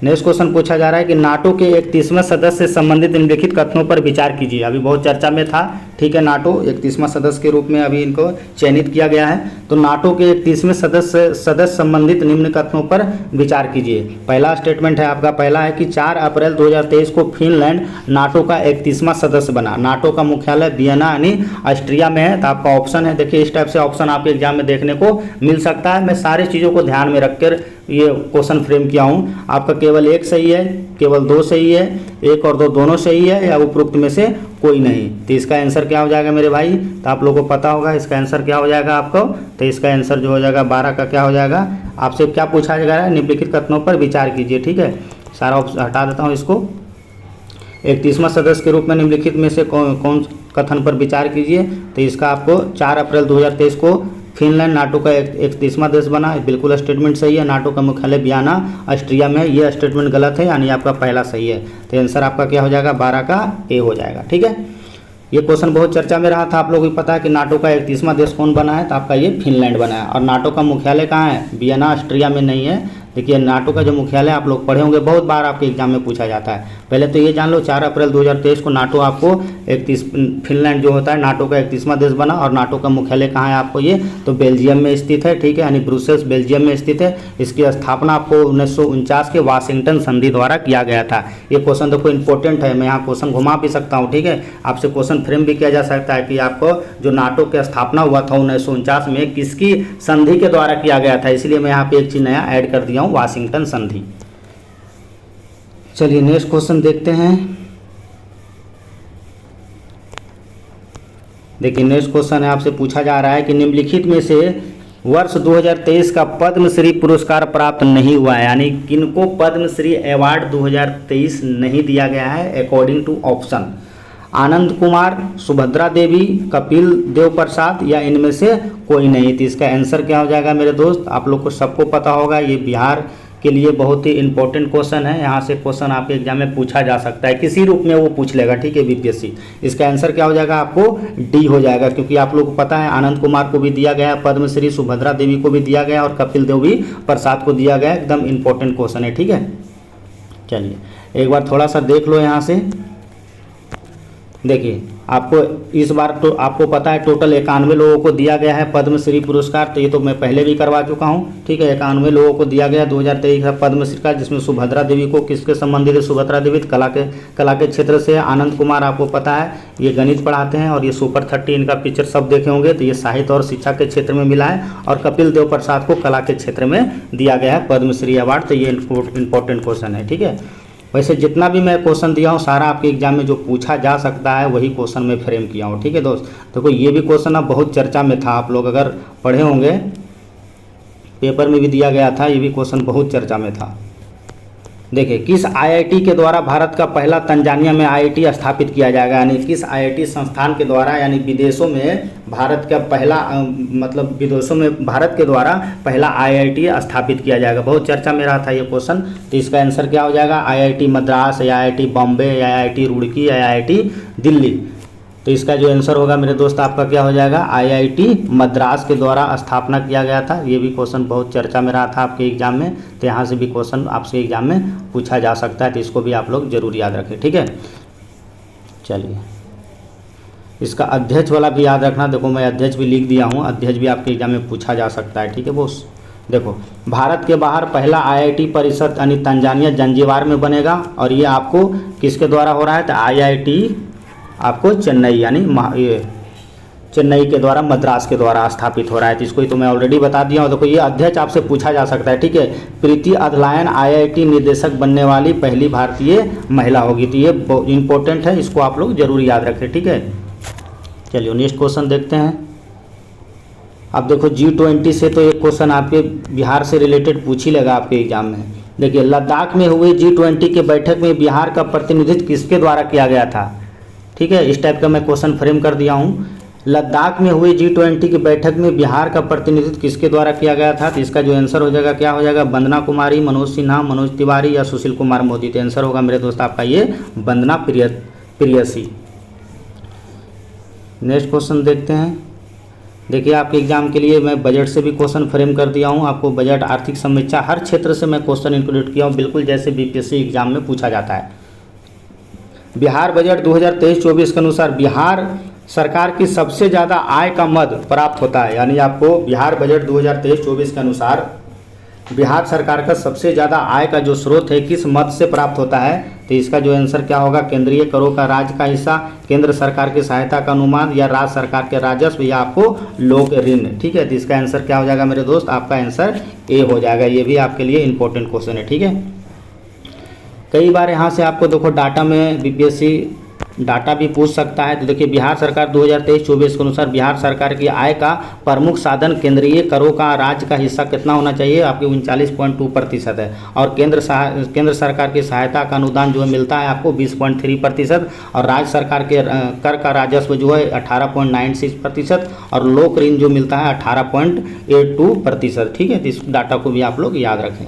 नेक्स्ट क्वेश्चन पूछा जा रहा है कि नाटो के 31वें सदस्य से संबंधित निम्नलिखित कथनों पर विचार कीजिए। अभी बहुत चर्चा में था, ठीक है। नाटो 31वां सदस्य के रूप में अभी इनको चयनित किया गया है। तो नाटो के 31वें सदस्य संबंधित निम्न कथनों पर विचार कीजिए। पहला स्टेटमेंट है आपका, पहला है कि 4 अप्रैल 2023 को फिनलैंड नाटो का 31वां सदस्य बना। नाटो का मुख्यालय वियना यानी ऑस्ट्रिया में है। तो आपका ऑप्शन है, देखिए इस टाइप से ऑप्शन आपके एग्जाम में देखने को मिल सकता है। मैं सारी चीज़ों को ध्यान में रखकर ये क्वेश्चन फ्रेम किया हूँ। आपका केवल एक सही है, केवल 2 सही है, 1 और 2 दोनों सही है या उपरोक्त में से कोई नहीं। तो इसका आंसर क्या हो जाएगा मेरे भाई, तो आप लोगों को पता होगा इसका आंसर क्या हो जाएगा आपको। तो इसका आंसर जो हो जाएगा 12 का क्या हो जाएगा, आपसे क्या पूछा जा रहा है, निम्नलिखित कथनों पर विचार कीजिए, ठीक है। सारा हटा देता हूँ इसको। 31वां सदस्य के रूप में निम्नलिखित में से कौन कथन पर विचार कीजिए। तो इसका आपको 4 अप्रैल 2023 को फिनलैंड नाटो का 31वां देश बना, बिल्कुल स्टेटमेंट सही है। नाटो का मुख्यालय वियना ऑस्ट्रिया में, ये स्टेटमेंट गलत है, यानी आपका पहला सही है। तो आंसर आपका क्या हो जाएगा, 12 का ए हो जाएगा। ठीक है, ये क्वेश्चन बहुत चर्चा में रहा था। आप लोगों को पता है कि नाटो का 31वां देश कौन बना है, तो आपका ये फिनलैंड बना है। और नाटो का मुख्यालय कहाँ है, वियना ऑस्ट्रिया में नहीं है। देखिए नाटो का जो मुख्यालय आप लोग पढ़े होंगे, बहुत बार आपके एग्जाम में पूछा जाता है। पहले तो ये जान लो 4 अप्रैल 2023 को नाटो आपको 31 फिनलैंड जो होता है नाटो का 31वां देश बना। और नाटो का मुख्यालय कहाँ है आपको, ये तो बेल्जियम में स्थित है। ठीक है, यानी ब्रुसेल्स बेल्जियम में स्थित है। इसकी स्थापना आपको 1949 के वाशिंगटन संधि द्वारा किया गया था। ये क्वेश्चन देखो इंपॉर्टेंट है, मैं यहाँ क्वेश्चन घुमा भी सकता हूँ। ठीक है, आपसे क्वेश्चन फ्रेम भी किया जा सकता है कि आपको जो नाटो की स्थापना हुआ था 1949 में किसकी संधि के द्वारा किया गया था, इसलिए मैं यहाँ पे एक चीज नया ऐड कर दिया हूँ, वाशिंगटन संधि। चलिए नेक्स्ट क्वेश्चन देखते हैं। देखिए नेक्स्ट क्वेश्चन है, आपसे पूछा जा रहा है कि निम्नलिखित में से वर्ष 2023 का पद्मश्री पुरस्कार प्राप्त नहीं हुआ है, यानी किनको पद्मश्री अवार्ड 2023 नहीं दिया गया है according to option. Anand Kumar, Subhadra देवी, कपिल देव प्रसाद या इनमें से कोई नहीं। तो इसका आंसर क्या हो जाएगा मेरे दोस्त, आप लोग को सबको पता होगा, ये बिहार के लिए बहुत ही इंपॉर्टेंट क्वेश्चन है। यहाँ से क्वेश्चन आपके एग्जाम में पूछा जा सकता है, किसी रूप में वो पूछ लेगा। ठीक है, बीपीएससी। इसका आंसर क्या हो जाएगा, आपको डी हो जाएगा, क्योंकि आप लोग को पता है आनंद कुमार को भी दिया गया पद्मश्री, सुभद्रा देवी को भी दिया गया और कपिल देव भी प्रसाद को दिया गया। एकदम इंपॉर्टेंट क्वेश्चन है। ठीक है, चलिए एक बार थोड़ा सा देख लो यहाँ से। देखिए आपको इस बार तो आपको पता है टोटल 91 लोगों को दिया गया है पद्मश्री पुरस्कार, तो ये तो मैं पहले भी करवा चुका हूँ। ठीक है, 91 लोगों को दिया गया 2023 का पद्मश्री का, जिसमें सुभद्रा देवी को किसके संबंधित है, सुभद्रा देवी कला के क्षेत्र से। आनंद कुमार आपको पता है ये गणित पढ़ाते हैं और ये सुपर 30 इनका पिक्चर सब देखे होंगे, तो ये साहित्य और शिक्षा के क्षेत्र में मिला है। और कपिल देव प्रसाद को कला के क्षेत्र में दिया गया है पद्मश्री अवार्ड। तो ये इंपॉर्टेंट क्वेश्चन है। ठीक है, वैसे जितना भी मैं क्वेश्चन दिया हूँ सारा आपके एग्जाम में जो पूछा जा सकता है वही क्वेश्चन मैं फ्रेम किया हूँ। ठीक है दोस्त, देखो ये भी क्वेश्चन अब बहुत चर्चा में था, आप लोग अगर पढ़े होंगे पेपर में भी दिया गया था, ये भी क्वेश्चन बहुत चर्चा में था। देखिए किस आईआईटी के द्वारा भारत का पहला तंजानिया में आईआईटी स्थापित किया जाएगा, यानी किस आईआईटी संस्थान के द्वारा, यानी विदेशों में भारत का पहला मतलब विदेशों में भारत के द्वारा पहला आईआईटी स्थापित किया जाएगा। बहुत चर्चा में रहा था ये क्वेश्चन। तो इसका आंसर क्या हो जाएगा, आईआईटी मद्रास या आईआईटी बॉम्बे या आईआईटी रुड़की या आईआईटी दिल्ली। तो इसका जो आंसर होगा मेरे दोस्त आपका क्या हो जाएगा, आईआईटी मद्रास के द्वारा स्थापना किया गया था। ये भी क्वेश्चन बहुत चर्चा में रहा था आपके एग्जाम में, तो यहाँ से भी क्वेश्चन आपसे एग्जाम में पूछा जा सकता है, तो इसको भी आप लोग जरूर याद रखें। ठीक है, चलिए इसका अध्यक्ष वाला भी याद रखना। देखो मैं अध्यक्ष भी लिख दिया हूँ, अध्यक्ष भी आपके एग्जाम में पूछा जा सकता है। ठीक है बॉस, देखो भारत के बाहर पहला आईआईटी परिषद यानी तंजानिया जंजीबार में बनेगा, और ये आपको किसके द्वारा हो रहा है, तो आईआईटी आपको चेन्नई यानी ये चेन्नई के द्वारा मद्रास के द्वारा स्थापित हो रहा है। तो इसको ही तो मैं ऑलरेडी बता दिया हूँ। देखो ये अध्यक्ष आपसे पूछा जा सकता है। ठीक है, प्रीति अधलायन आईआईटी निदेशक बनने वाली पहली भारतीय महिला होगी। तो ये इंपॉर्टेंट है, इसको आप लोग जरूर याद रखें। ठीक है, चलिए नेक्स्ट क्वेश्चन देखते हैं। अब देखो G20 से तो एक क्वेश्चन आपके बिहार से रिलेटेड पूछ ही लेगा आपके एग्जाम में। देखिए लद्दाख में हुए G20 के बैठक में बिहार का प्रतिनिधित्व किसके द्वारा किया गया था। ठीक है, इस टाइप का मैं क्वेश्चन फ्रेम कर दिया हूँ। लद्दाख में हुई G20 की बैठक में बिहार का प्रतिनिधित्व किसके द्वारा किया गया था। तो इसका जो आंसर हो जाएगा क्या हो जाएगा, वंदना कुमारी, मनोज सिन्हा, मनोज तिवारी या सुशील कुमार मोदी। तो आंसर होगा मेरे दोस्त आपका ये वंदना प्रियसी। नेक्स्ट क्वेश्चन देखते हैं। देखिए आपके एग्जाम के लिए मैं बजट से भी क्वेश्चन फ्रेम कर दिया हूँ। आपको बजट, आर्थिक समीक्षा, हर क्षेत्र से मैं क्वेश्चन इंक्लूड किया हूँ, बिल्कुल जैसे बीपीएससी एग्जाम में पूछा जाता है। बिहार बजट 2023-24 के अनुसार बिहार सरकार की सबसे ज़्यादा आय का मद प्राप्त होता है, यानी आपको बिहार बजट 2023-24 के अनुसार बिहार सरकार का सबसे ज़्यादा आय का जो स्रोत है किस मद से प्राप्त होता है। तो इसका जो आंसर क्या होगा, केंद्रीय करों का राज्य का हिस्सा, केंद्र सरकार की सहायता का अनुमान या राज्य सरकार के राजस्व या आपको लोक ऋण। ठीक है, तो इसका आंसर क्या हो जाएगा मेरे दोस्त, आपका आंसर ए हो जाएगा। ये भी आपके लिए इंपॉर्टेंट क्वेश्चन है। ठीक है, कई बार यहाँ से आपको देखो डाटा में बीपीएससी डाटा भी पूछ सकता है। तो देखिए बिहार सरकार 2023-24 के अनुसार बिहार सरकार की आय का प्रमुख साधन केंद्रीय करों का राज्य का हिस्सा कितना होना चाहिए, आपके 39.2% है। और केंद्र सरकार की सहायता का अनुदान जो है मिलता है आपको 20.3%, और राज्य सरकार के कर का राजस्व जो है 18.96%, और लोक ऋण जो मिलता है 18.82%। ठीक है, तो इस डाटा को भी आप लोग याद रखें।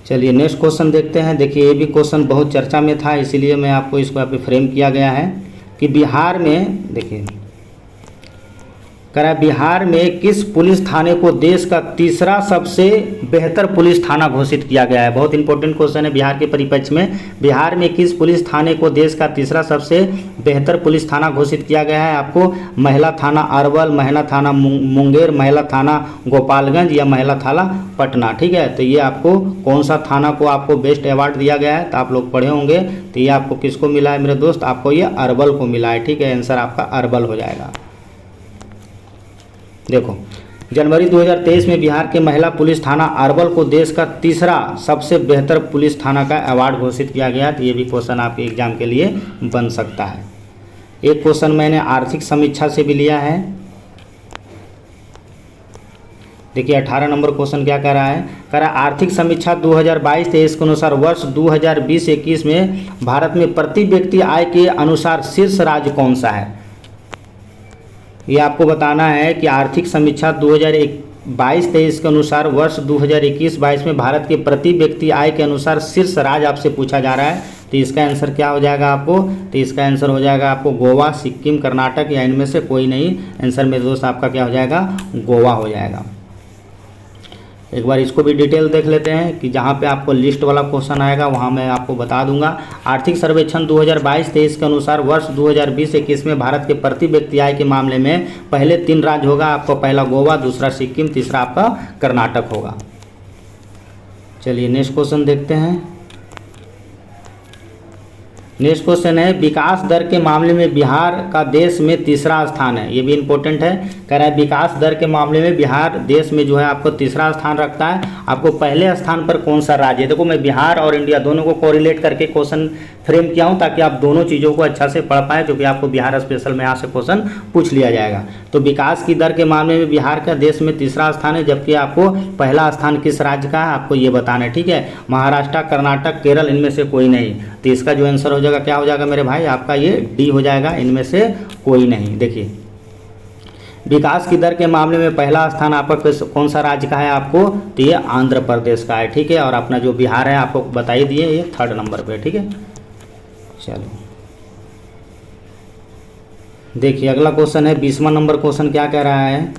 चलिए नेक्स्ट क्वेश्चन देखते हैं। देखिए ये भी क्वेश्चन बहुत चर्चा में था, इसीलिए मैं आपको इसको यहाँ पे फ्रेम किया गया है कि बिहार में देखिए करा बिहार में किस पुलिस थाने को देश का तीसरा सबसे बेहतर पुलिस थाना घोषित किया गया है। बहुत इंपॉर्टेंट क्वेश्चन है बिहार के परिप्रेक्ष्य में। बिहार में किस पुलिस थाने को देश का तीसरा सबसे बेहतर पुलिस थाना घोषित किया गया है। आपको महिला थाना अरवल, महिला थाना मुंगेर, महिला थाना गोपालगंज या महिला थाना पटना। ठीक है, तो ये आपको कौन सा थाना को आपको बेस्ट अवार्ड दिया गया है, तो आप लोग पढ़े होंगे। तो ये आपको किसको मिला है मेरे दोस्त, आपको ये अरवल को मिला है। ठीक है, आंसर आपका अरवल हो जाएगा। देखो जनवरी 2023 में बिहार के महिला पुलिस थाना अरवल को देश का तीसरा सबसे बेहतर पुलिस थाना का अवार्ड घोषित किया गया। तो ये भी क्वेश्चन आपके एग्जाम के लिए बन सकता है। एक क्वेश्चन मैंने आर्थिक समीक्षा से भी लिया है। देखिए 18 नंबर क्वेश्चन क्या कह रहा है, कह रहा है आर्थिक समीक्षा 2022-23 के अनुसार वर्ष 2020-21 में भारत में प्रति व्यक्ति आय के अनुसार शीर्ष राज्य कौन सा है। ये आपको बताना है कि आर्थिक समीक्षा 2022-23 के अनुसार वर्ष 2021-22 में भारत के प्रति व्यक्ति आय के अनुसार शीर्ष राज्य आपसे पूछा जा रहा है। तो इसका आंसर क्या हो जाएगा आपको, तो इसका आंसर हो जाएगा आपको गोवा, सिक्किम, कर्नाटक या इनमें से कोई नहीं। आंसर मेरे दोस्त आपका क्या हो जाएगा, गोवा हो जाएगा। एक बार इसको भी डिटेल देख लेते हैं कि जहाँ पे आपको लिस्ट वाला क्वेश्चन आएगा वहाँ मैं आपको बता दूंगा। आर्थिक सर्वेक्षण 2022-23 के अनुसार वर्ष 2020-21 में भारत के प्रति व्यक्ति आय के मामले में पहले 3 राज्य होगा आपको, पहला गोवा, दूसरा सिक्किम, तीसरा आपका कर्नाटक होगा। चलिए नेक्स्ट क्वेश्चन देखते हैं। नेक्स्ट क्वेश्चन है विकास दर के मामले में बिहार का देश में तीसरा स्थान है। ये भी इंपॉर्टेंट है, कह रहा है विकास दर के मामले में बिहार देश में जो है आपको तीसरा स्थान रखता है। आपको पहले स्थान पर कौन सा राज्य है। देखो मैं बिहार और इंडिया दोनों को कोरिलेट करके क्वेश्चन फ्रेम किया हूँ ताकि आप दोनों चीज़ों को अच्छा से पढ़ पाएँ, क्योंकि आपको बिहार स्पेशल में यहाँ से क्वेश्चन पूछ लिया जाएगा। तो विकास की दर के मामले में बिहार का देश में तीसरा स्थान है, जबकि आपको पहला स्थान किस राज्य का है आपको ये बताना है। ठीक है, महाराष्ट्र, कर्नाटक, केरल इनमें से कोई नहीं। तो इसका जो आंसर हो जाएगा क्या हो जाएगा मेरे भाई, आपका ये डी हो जाएगा, इनमें से कोई नहीं। देखिए विकास की दर के मामले में पहला स्थान आपका कौन सा राज्य का है आपको, तो ये आंध्र प्रदेश का है। ठीक है, और अपना जो बिहार है आपको बता ही दिए, ये 3rd नंबर पे। ठीक है, चलो देखिए अगला क्वेश्चन है 20वां नंबर क्वेश्चन क्या कह रहा है,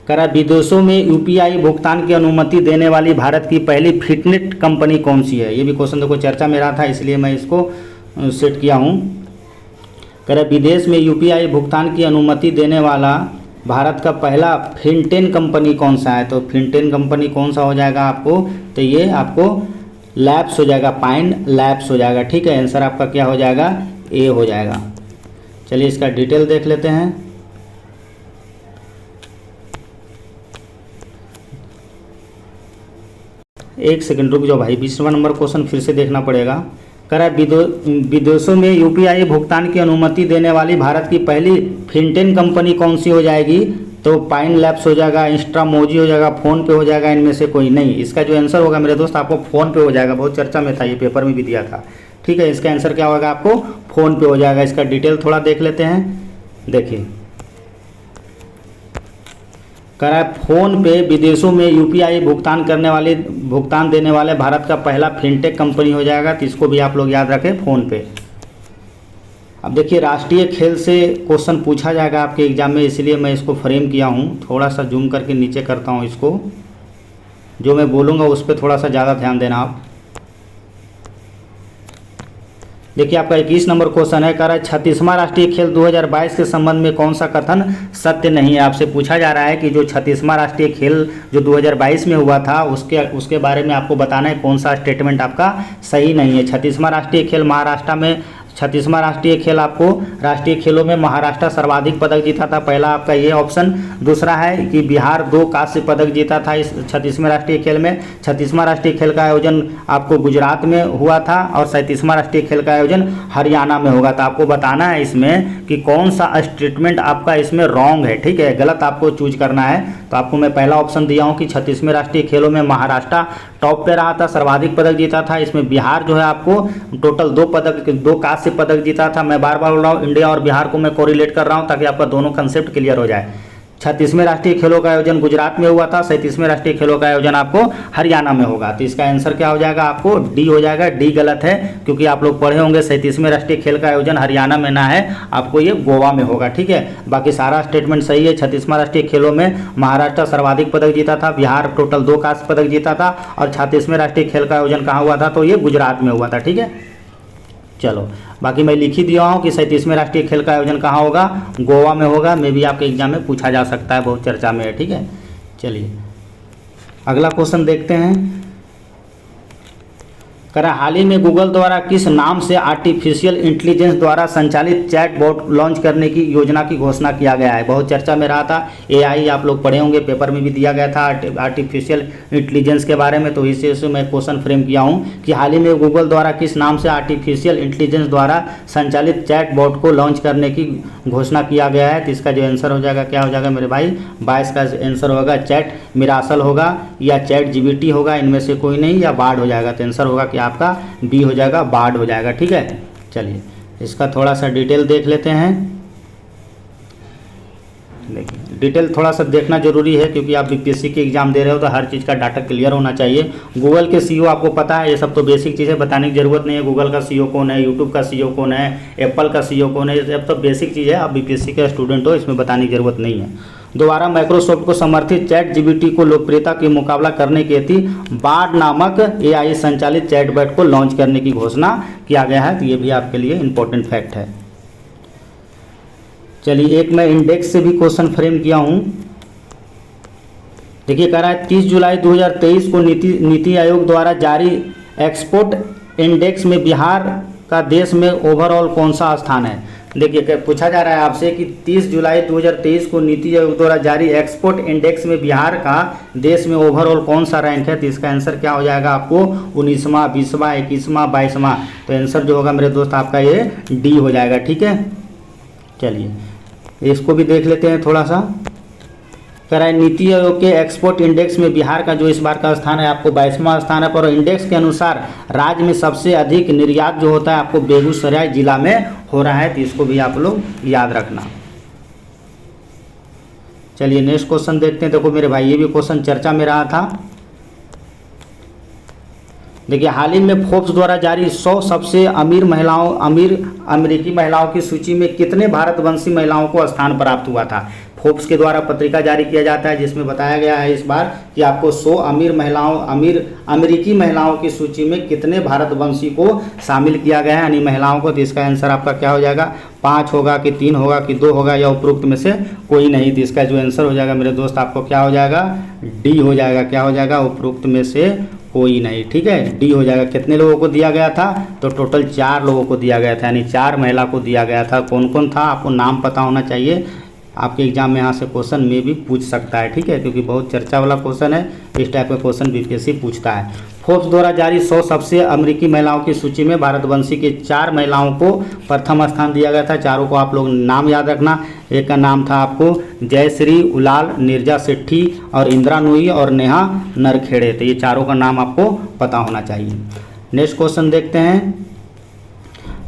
कह रहा है विदेशों में यूपीआई भुगतान की अनुमति देने वाली भारत की पहली फिटनेट कंपनी कौन सी है। ये भी क्वेश्चन देखो चर्चा में रहा था, इसलिए मैं इसको सेट किया हूँ। कह रहा है विदेश में यूपीआई भुगतान की अनुमति देने वाला भारत का पहला फिनटेन कंपनी कौन सा है। तो फिनटेन कंपनी कौन सा हो जाएगा आपको, तो ये आपको लैब्स हो जाएगा, पाइन लैब्स हो जाएगा। ठीक है, आंसर आपका क्या हो जाएगा, ए हो जाएगा। चलिए इसका डिटेल देख लेते हैं। एक सेकंड रुक जाओ भाई, 20वां नंबर क्वेश्चन फिर से देखना पड़ेगा। कह रहा है विदेशों में यूपीआई भुगतान की अनुमति देने वाली भारत की पहली फिनटेन कंपनी कौन सी हो जाएगी, तो पाइन लैब्स हो जाएगा, इंस्ट्रामोजी हो जाएगा, फ़ोन पे हो जाएगा, इनमें से कोई नहीं। इसका जो आंसर होगा मेरे दोस्त आपको फ़ोन पे हो जाएगा, बहुत चर्चा में था, ये पेपर में भी दिया था। ठीक है, इसका आंसर क्या होगा आपको फ़ोन पे हो जाएगा। इसका डिटेल थोड़ा देख लेते हैं। देखिए कह रहा है फ़ोन पे विदेशों में यूपीआई भुगतान देने वाले भारत का पहला फिनटेक कंपनी हो जाएगा। तो इसको भी आप लोग याद रखें, फ़ोन पे। अब देखिए राष्ट्रीय खेल से क्वेश्चन पूछा जाएगा आपके एग्जाम में, इसलिए मैं इसको फ्रेम किया हूँ। थोड़ा सा जूम करके नीचे करता हूँ इसको, जो मैं बोलूँगा उस पर थोड़ा सा ज़्यादा ध्यान देना आप। देखिए आपका 21 नंबर क्वेश्चन है, कह रहा है 36वां राष्ट्रीय खेल 2022 के संबंध में कौन सा कथन सत्य नहीं है। आपसे पूछा जा रहा है कि जो 36वां राष्ट्रीय खेल जो 2022 में हुआ था उसके बारे में आपको बताना है कौन सा स्टेटमेंट आपका सही नहीं है। 36वां राष्ट्रीय खेल महाराष्ट्र में 36वां राष्ट्रीय खेल आपको राष्ट्रीय खेलों में महाराष्ट्र सर्वाधिक पदक जीता था, पहला आपका ये ऑप्शन। दूसरा है कि बिहार 2 कांस्य पदक जीता था इस 36वें राष्ट्रीय खेल में। 36वां राष्ट्रीय खेल का आयोजन आपको गुजरात में हुआ था और 37वां राष्ट्रीय खेल का आयोजन हरियाणा में होगा। तो आपको बताना है इसमें कि कौन सा स्टेटमेंट आपका इसमें रॉन्ग है, ठीक है, गलत आपको चूज करना है। तो आपको मैं पहला ऑप्शन दिया हूँ कि 36वें राष्ट्रीय खेलों में महाराष्ट्र टॉप पे रहा था, सर्वाधिक पदक जीता था। इसमें बिहार जो है आपको टोटल 2 कांस्य पदक जीता था। मैं बार बार बोल रहा हूँ इंडिया और बिहार को मैं कोरिलेट कर रहा हूँ ताकि आपका दोनों कंसेप्ट क्लियर हो जाए। 36वें राष्ट्रीय खेलों का आयोजन गुजरात में हुआ था, 37वें राष्ट्रीय खेलों का आयोजन आपको हरियाणा में होगा। तो इसका आंसर क्या हो जाएगा, आपको डी हो जाएगा। डी गलत है क्योंकि आप लोग पढ़े होंगे 37वें राष्ट्रीय खेल का आयोजन हरियाणा में ना है, आपको ये गोवा में होगा, ठीक है। बाकी सारा स्टेटमेंट सही है। 36वां राष्ट्रीय खेलों में महाराष्ट्र सर्वाधिक पदक जीता था, बिहार टोटल 2 कांस्य पदक जीता था और 36वें राष्ट्रीय खेल का आयोजन कहाँ हुआ था, तो ये गुजरात में हुआ था, ठीक है। चलो बाकी मैं लिख ही दिया हूँ कि 37वें राष्ट्रीय खेल का आयोजन कहाँ होगा, गोवा में होगा। मे भी आपके एग्जाम में पूछा जा सकता है, बहुत चर्चा में है, ठीक है। चलिए अगला क्वेश्चन देखते हैं। करा हाल ही में गूगल द्वारा किस नाम से आर्टिफिशियल इंटेलिजेंस द्वारा संचालित चैटबॉट लॉन्च करने की योजना की घोषणा किया गया है। बहुत चर्चा में रहा था, एआई आप लोग पढ़े होंगे, पेपर में भी दिया गया था आर्टिफिशियल इंटेलिजेंस के बारे में। तो इसी से मैं क्वेश्चन फ्रेम किया हूँ कि हाल ही में गूगल द्वारा किस नाम से आर्टिफिशियल इंटेलिजेंस द्वारा संचालित चैटबॉट को लॉन्च करने की घोषणा किया गया है। तो इसका जो आंसर हो जाएगा क्या हो जाएगा मेरे भाई, 22 का आंसर होगा चैट मिरासल होगा या चैट जीपीटी होगा, इनमें से कोई नहीं, या बार्ड हो जाएगा। तो आंसर होगा कि आपका बी हो जाएगा, बार्ड हो जाएगा, ठीक है। चलिए इसका थोड़ा सा डिटेल देख लेते हैं। देखिए डिटेल थोड़ा सा देखना जरूरी है क्योंकि आप बीपीएससी के एग्जाम दे रहे हो तो हर चीज़ का डाटा क्लियर होना चाहिए। गूगल के सीईओ आपको पता है, ये सब तो बेसिक चीज़ें बताने की जरूरत नहीं है। गूगल का सीईओ कौन है, यूट्यूब का सीईओ कौन है, एप्पल का सीईओ कौन है, ये सब तो बेसिक चीज़ है। आप बीपीएससी के स्टूडेंट हो, इसमें बताने की जरूरत नहीं है। दोबारा माइक्रोसॉफ्ट को समर्थित चैट जीपीटी को लोकप्रियता की मुकाबला करने के हेतु बार्ड नामक एआई संचालित चैटबॉट को लॉन्च करने की घोषणा किया गया है। तो ये भी आपके लिए इंपॉर्टेंट फैक्ट है। चलिए एक मैं इंडेक्स से भी क्वेश्चन फ्रेम किया हूं। देखिए कह रहा है 30 जुलाई 2023 को नीति आयोग द्वारा जारी एक्सपोर्ट इंडेक्स में बिहार का देश में ओवरऑल कौन सा स्थान है। देखिए पूछा जा रहा है आपसे कि 30 जुलाई 2023 को नीति आयोग द्वारा जारी एक्सपोर्ट इंडेक्स में बिहार का देश में ओवरऑल कौन सा रैंक है। तो इसका आंसर क्या हो जाएगा आपको 19वां, 20वां, 21वां, 22वां। तो आंसर जो होगा मेरे दोस्त आपका ये डी हो जाएगा, ठीक है। चलिए इसको भी देख लेते हैं थोड़ा सा। कह रहा है नीति आयोग के एक्सपोर्ट इंडेक्स में बिहार का जो इस बार का स्थान है आपको 22वां स्थान है। पर इंडेक्स के अनुसार राज्य में सबसे अधिक निर्यात जो होता है आपको बेगूसराय जिला में हो रहा है। तो इसको भी आप लोग याद रखना। चलिए नेक्स्ट क्वेश्चन देखते हैं। देखो मेरे भाई ये भी क्वेश्चन चर्चा में रहा था। देखिए हाल ही में फोर्ब्स द्वारा जारी 100 सबसे अमेरिकी महिलाओं की सूची में कितने भारतवंशी महिलाओं को स्थान प्राप्त हुआ था। फोर्ब्स के द्वारा पत्रिका जारी किया जाता है जिसमें बताया गया है इस बार कि आपको 100 अमेरिकी महिलाओं की सूची में कितने भारतवंशी को शामिल किया गया है, यानी महिलाओं को। तो इसका आंसर आपका क्या हो जाएगा, 5 होगा कि 3 होगा कि 2 होगा या उपरोक्त में से कोई नहीं। तो इसका जो आंसर हो जाएगा मेरे दोस्त आपको क्या हो जाएगा, डी हो जाएगा। क्या हो जाएगा, उपरोक्त में से कोई नहीं, ठीक है, डी हो जाएगा। कितने लोगों को दिया गया था, तो टोटल 4 लोगों को दिया गया था, यानी 4 महिला को दिया गया था। कौन कौन था आपको नाम पता होना चाहिए। आपके एग्जाम में यहाँ से क्वेश्चन में भी पूछ सकता है, ठीक है, क्योंकि बहुत चर्चा वाला क्वेश्चन है। इस टाइप का क्वेश्चन बीपीएससी पूछता है। फोर्ब्स द्वारा जारी 100 सबसे अमेरिकी महिलाओं की सूची में भारतवंशी के 4 महिलाओं को प्रथम स्थान दिया गया था। चारों को आप लोग नाम याद रखना। एक का नाम था आपको जयश्री उलाल, नीरजा सेठी और इंदिरा नूई और नेहा नरखेड़े। तो ये चारों का नाम आपको पता होना चाहिए। नेक्स्ट क्वेश्चन देखते हैं।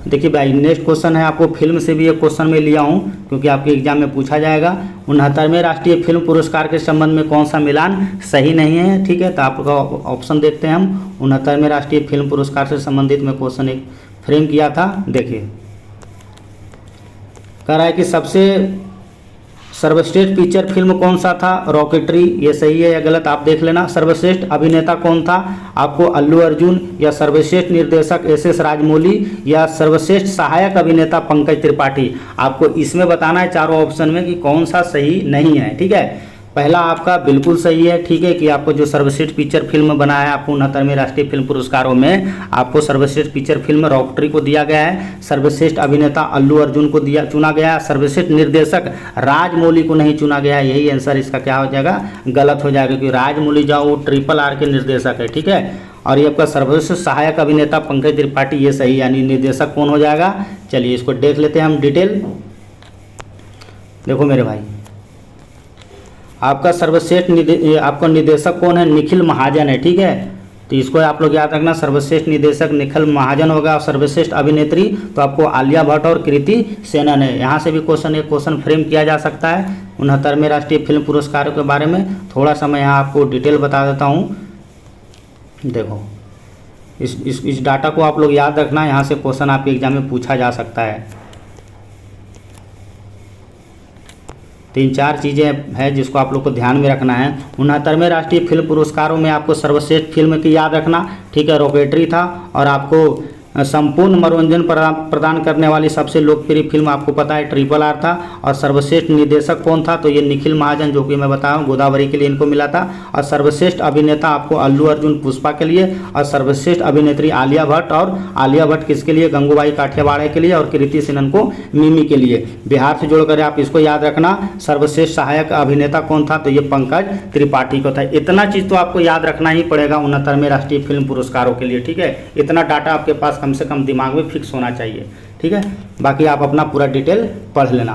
देखिए भाई नेक्स्ट क्वेश्चन है, आपको फिल्म से भी एक क्वेश्चन में लिया हूँ क्योंकि आपके एग्जाम में पूछा जाएगा। 69वें राष्ट्रीय फिल्म पुरस्कार के संबंध में कौन सा मिलान सही नहीं है, ठीक है। तो आपका ऑप्शन देखते हैं हम। 69वें राष्ट्रीय फिल्म पुरस्कार से संबंधित में क्वेश्चन एक फ्रेम किया था। देखिए कह रहा है कि सबसे सर्वश्रेष्ठ पिक्चर फिल्म कौन सा था, रॉकेटरी। ये सही है या गलत आप देख लेना। सर्वश्रेष्ठ अभिनेता कौन था, आपको अल्लू अर्जुन, या सर्वश्रेष्ठ निर्देशक एस.एस. राजमौली, या सर्वश्रेष्ठ सहायक अभिनेता पंकज त्रिपाठी। आपको इसमें बताना है चारों ऑप्शन में कि कौन सा सही नहीं है, ठीक है। पहला आपका बिल्कुल सही है, ठीक है, कि आपको जो सर्वश्रेष्ठ पिक्चर फिल्म बनाया है आपको 69वें राष्ट्रीय फिल्म पुरस्कारों में आपको सर्वश्रेष्ठ पिक्चर फिल्म रॉकेटरी को दिया गया है, सर्वश्रेष्ठ अभिनेता अल्लू अर्जुन को चुना गया, सर्वश्रेष्ठ निर्देशक राजमौली को नहीं चुना गया है। यही आंसर इसका क्या हो जाएगा, गलत हो जाएगा, क्योंकि राजमौली जाओ RRR के निर्देशक है, ठीक है। और ये आपका सर्वश्रेष्ठ सहायक अभिनेता पंकज त्रिपाठी, ये सही, यानी निर्देशक कौन हो जाएगा। चलिए इसको देख लेते हैं हम डिटेल। देखो मेरे भाई, आपका सर्वश्रेष्ठ आपका निर्देशक कौन है, निखिल महाजन है, ठीक है। तो इसको आप लोग याद रखना, सर्वश्रेष्ठ निर्देशक निखिल महाजन होगा। और सर्वश्रेष्ठ अभिनेत्री तो आपको आलिया भट्ट और कृति सेनन है। यहाँ से भी क्वेश्चन फ्रेम किया जा सकता है 69वें राष्ट्रीय फिल्म पुरस्कारों के बारे में। थोड़ा सा मैं यहाँ आपको डिटेल बता देता हूँ। देखो इस डाटा को आप लोग याद रखना, यहाँ से क्वेश्चन आपके एग्जाम में पूछा जा सकता है। 3-4 चीज़ें हैं जिसको आप लोग को ध्यान में रखना है। 69वें राष्ट्रीय फिल्म पुरस्कारों में आपको सर्वश्रेष्ठ फिल्म की याद रखना, ठीक है, रॉकेटरी था। और आपको संपूर्ण मनोरंजन प्रदान करने वाली सबसे लोकप्रिय फिल्म आपको पता है RRR था। और सर्वश्रेष्ठ निर्देशक कौन था, तो ये निखिल महाजन, जो कि मैं बताऊं गोदावरी के लिए इनको मिला था। और सर्वश्रेष्ठ अभिनेता आपको अल्लू अर्जुन पुष्पा के लिए। और सर्वश्रेष्ठ अभिनेत्री आलिया भट्ट, और आलिया भट्ट किसके लिए, गंगूबाई काठियावाड़ के लिए। और कृति सेनन को मिमी के लिए। बिहार से जोड़कर आप इसको याद रखना। सर्वश्रेष्ठ सहायक अभिनेता कौन था, तो ये पंकज त्रिपाठी को था। इतना चीज़ तो आपको याद रखना ही पड़ेगा 69वें राष्ट्रीय फिल्म पुरस्कारों के लिए, ठीक है। इतना डाटा आपके पास कम से कम दिमाग में फिक्स होना चाहिए, ठीक है। बाकी आप अपना पूरा डिटेल पढ़ लेना।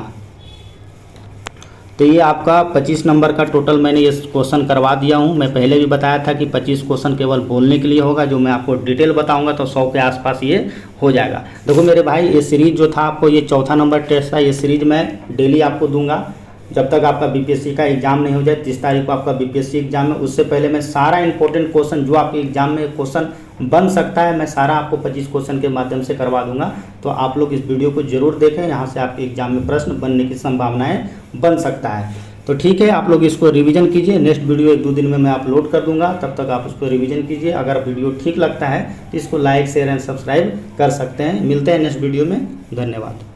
तो ये आपका 25 नंबर का टोटल मैंने ये क्वेश्चन करवा दिया हूँ। मैं पहले भी बताया था कि 25 क्वेश्चन केवल बोलने के लिए होगा, जो मैं आपको डिटेल बताऊंगा तो 100 के आसपास ये हो जाएगा। देखो मेरे भाई, ये सीरीज जो था आपको, ये 4था नंबर टेस्ट था। ये सीरीज मैं डेली आपको दूंगा जब तक आपका BPSC का एग्जाम नहीं हो जाए। 30 तारीख को आपका BPSC एग्जाम है, उससे पहले मैं सारा इंपॉर्टेंट क्वेश्चन जो आपके एग्जाम में क्वेश्चन बन सकता है, मैं सारा आपको 25 क्वेश्चन के माध्यम से करवा दूंगा। तो आप लोग इस वीडियो को जरूर देखें, यहाँ से आपके एग्जाम में प्रश्न बनने की संभावनाएं बन सकता है। तो ठीक है, आप लोग इसको रिवीजन कीजिए। नेक्स्ट वीडियो 1-2 दिन में मैं अपलोड कर दूंगा, तब तक आप उसको रिवीजन कीजिए। अगर वीडियो ठीक लगता है तो इसको लाइक, शेयर एंड सब्सक्राइब कर सकते हैं। मिलते हैं नेक्स्ट वीडियो में, धन्यवाद।